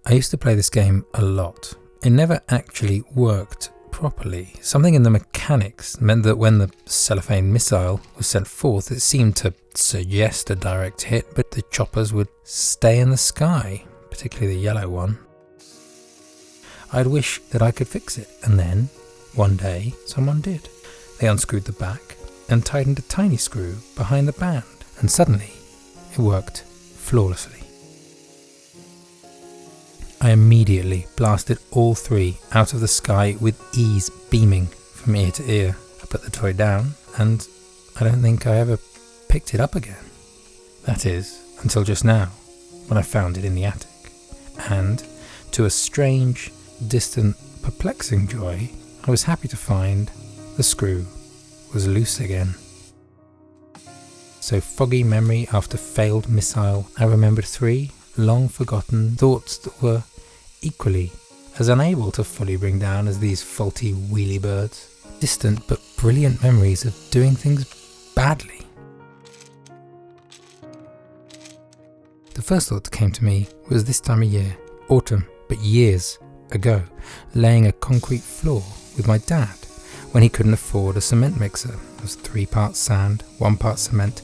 I used to play this game a lot. It never actually worked properly. Something in the mechanics meant that when the cellophane missile was sent forth, it seemed to suggest a direct hit, but the choppers would stay in the sky, particularly the yellow one. I'd wish that I could fix it, and then, one day, someone did. They unscrewed the back and tightened a tiny screw behind the band, and suddenly it worked flawlessly. I immediately blasted all three out of the sky with ease beaming from ear to ear. I put the toy down, and I don't think I ever picked it up again. That is, until just now, when I found it in the attic. And, to a strange, distant, perplexing joy, I was happy to find the screw was loose again. So foggy memory after failed missile, I remembered three long-forgotten thoughts that were equally as unable to fully bring down as these faulty wheelie birds. Distant but brilliant memories of doing things badly. The first thought that came to me was this time of year, autumn, but years ago, laying a concrete floor with my dad when he couldn't afford a cement mixer. It was 3 parts sand, 1 part cement,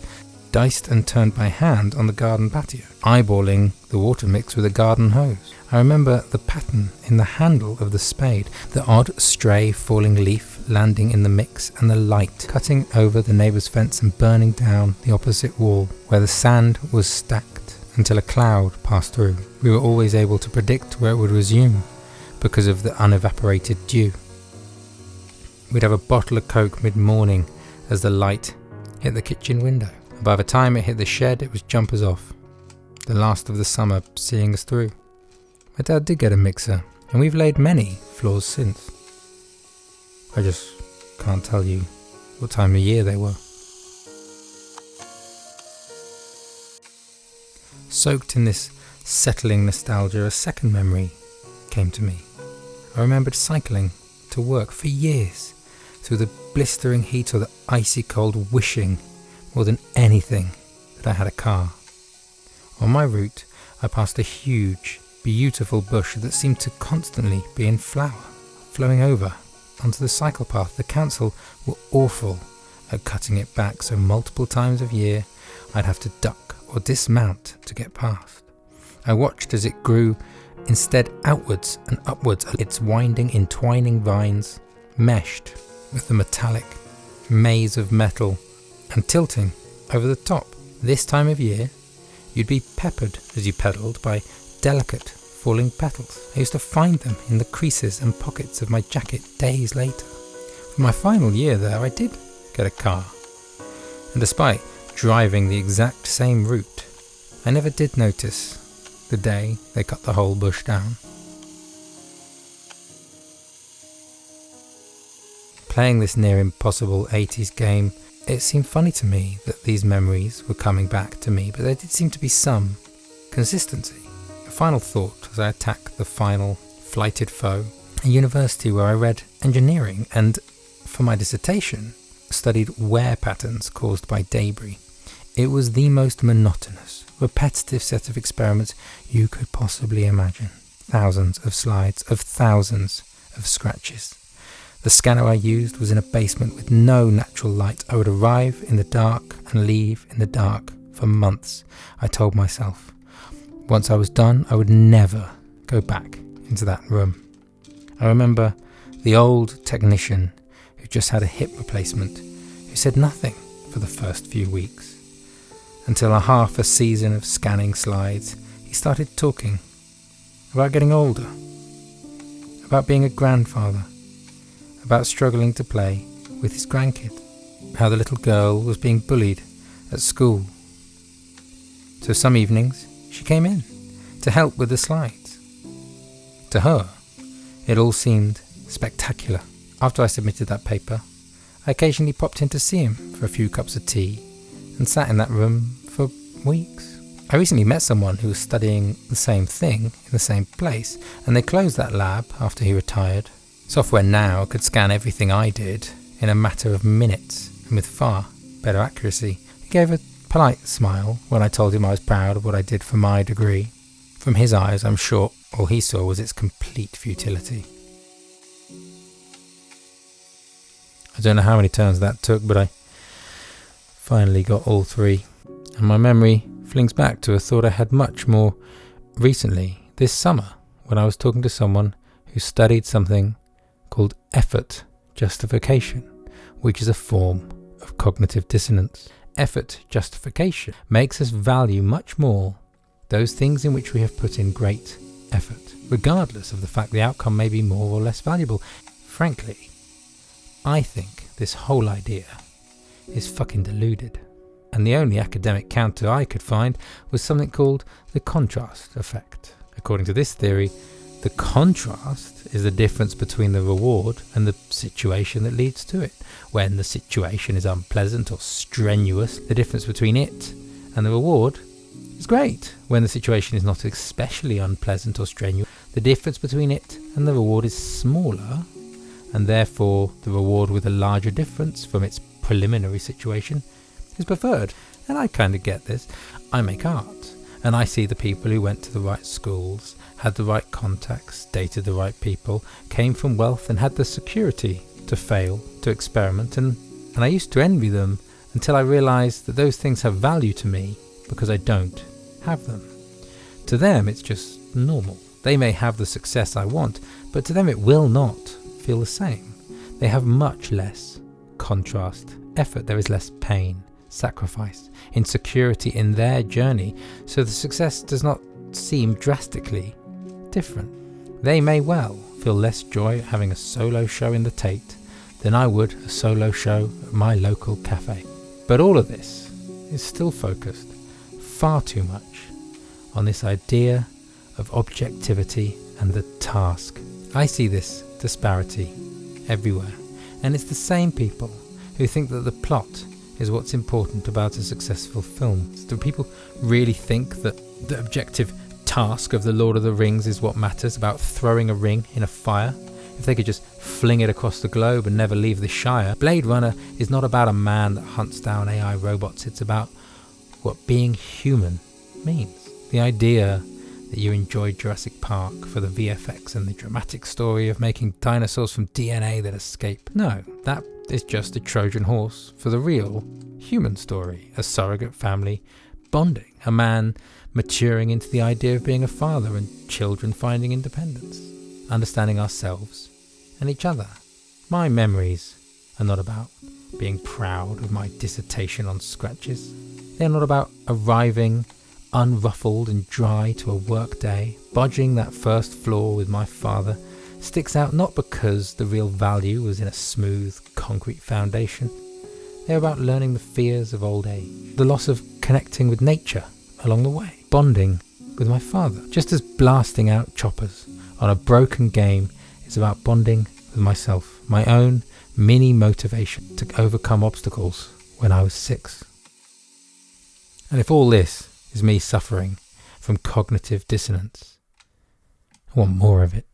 diced and turned by hand on the garden patio, eyeballing the water mix with a garden hose. I remember the pattern in the handle of the spade, the odd stray falling leaf landing in the mix, and the light cutting over the neighbour's fence and burning down the opposite wall where the sand was stacked until a cloud passed through. We were always able to predict where it would resume because of the unevaporated dew. We'd have a bottle of Coke mid-morning as the light hit the kitchen window. By the time it hit the shed, it was jumpers off. The last of the summer seeing us through. My dad did get a mixer, and we've laid many floors since. I just can't tell you what time of year they were. Soaked in this settling nostalgia, a second memory came to me. I remembered cycling to work for years, through the blistering heat or the icy cold, wishing more than anything that I had a car. On my route, I passed a huge, beautiful bush that seemed to constantly be in flower, flowing over onto the cycle path. The council were awful at cutting it back, so multiple times of year I'd have to duck or dismount to get past. I watched as it grew instead outwards and upwards, its winding, entwining vines meshed with the metallic maze of metal and tilting over the top. This time of year, you'd be peppered as you pedalled by delicate falling petals. I used to find them in the creases and pockets of my jacket days later. For my final year there, I did get a car, and despite driving the exact same route, I never did notice the day they cut the whole bush down. Playing this near impossible 80s game, it seemed funny to me that these memories were coming back to me, but there did seem to be some consistency. A final thought as I attacked the final flighted foe, a university where I read engineering and, for my dissertation, studied wear patterns caused by debris. It was the most monotonous, repetitive set of experiments you could possibly imagine. Thousands of slides of thousands of scratches. The scanner I used was in a basement with no natural light. I would arrive in the dark and leave in the dark for months, I told myself. Once I was done, I would never go back into that room. I remember the old technician who just had a hip replacement, who said nothing for the first few weeks. Until a half a season of scanning slides, he started talking about getting older, about being a grandfather, about struggling to play with his grandkid, how the little girl was being bullied at school. So some evenings, she came in to help with the slides. To her, it all seemed spectacular. After I submitted that paper, I occasionally popped in to see him for a few cups of tea and sat in that room for weeks. I recently met someone who was studying the same thing in the same place, and they closed that lab after he retired. Software now could scan everything I did in a matter of minutes and with far better accuracy. He gave a polite smile when I told him I was proud of what I did for my degree. From his eyes, I'm sure all he saw was its complete futility. I don't know how many turns that took, but I finally got all three. And my memory flings back to a thought I had much more recently, this summer, when I was talking to someone who studied something called effort justification, which is a form of cognitive dissonance. Effort justification makes us value much more those things in which we have put in great effort, regardless of the fact the outcome may be more or less valuable. Frankly, I think this whole idea is fucking deluded. And the only academic counter I could find was something called the contrast effect. According to this theory, the contrast is the difference between the reward and the situation that leads to it. When the situation is unpleasant or strenuous, the difference between it and the reward is great. When the situation is not especially unpleasant or strenuous, the difference between it and the reward is smaller, and therefore the reward with a larger difference from its preliminary situation is preferred. And I kind of get this. I make art, and I see the people who went to the right schools, had the right contacts, dated the right people, came from wealth and had the security to fail, to experiment, and I used to envy them until I realised that those things have value to me because I don't have them. To them it's just normal. They may have the success I want, but to them it will not feel the same. They have much less contrast, effort, there is less pain, sacrifice, insecurity in their journey, so the success does not seem drastically different. They may well feel less joy at having a solo show in the Tate than I would a solo show at my local cafe. But all of this is still focused far too much on this idea of objectivity and the task. I see this disparity everywhere, and it's the same people who think that the plot is what's important about a successful film. Do people really think that the objective task of the Lord of the Rings is what matters, about throwing a ring in a fire? If they could just fling it across the globe and never leave the Shire. Blade Runner is not about a man that hunts down AI robots, it's about what being human means. The idea that you enjoyed Jurassic Park for the VFX and the dramatic story of making dinosaurs from DNA that escape. No, that is just a Trojan horse for the real human story. A surrogate family bonding, a man maturing into the idea of being a father, and children finding independence, understanding ourselves and each other. My memories are not about being proud of my dissertation on scratches. They are not about arriving unruffled and dry to a work day. Bodging that first floor with my father sticks out not because the real value was in a smooth concrete foundation. They're about learning the fears of old age, the loss of connecting with nature along the way, bonding with my father. Just as blasting out choppers on a broken game is about bonding with myself, my own mini motivation to overcome obstacles when I was 6. And if all this is me suffering from cognitive dissonance, I want more of it.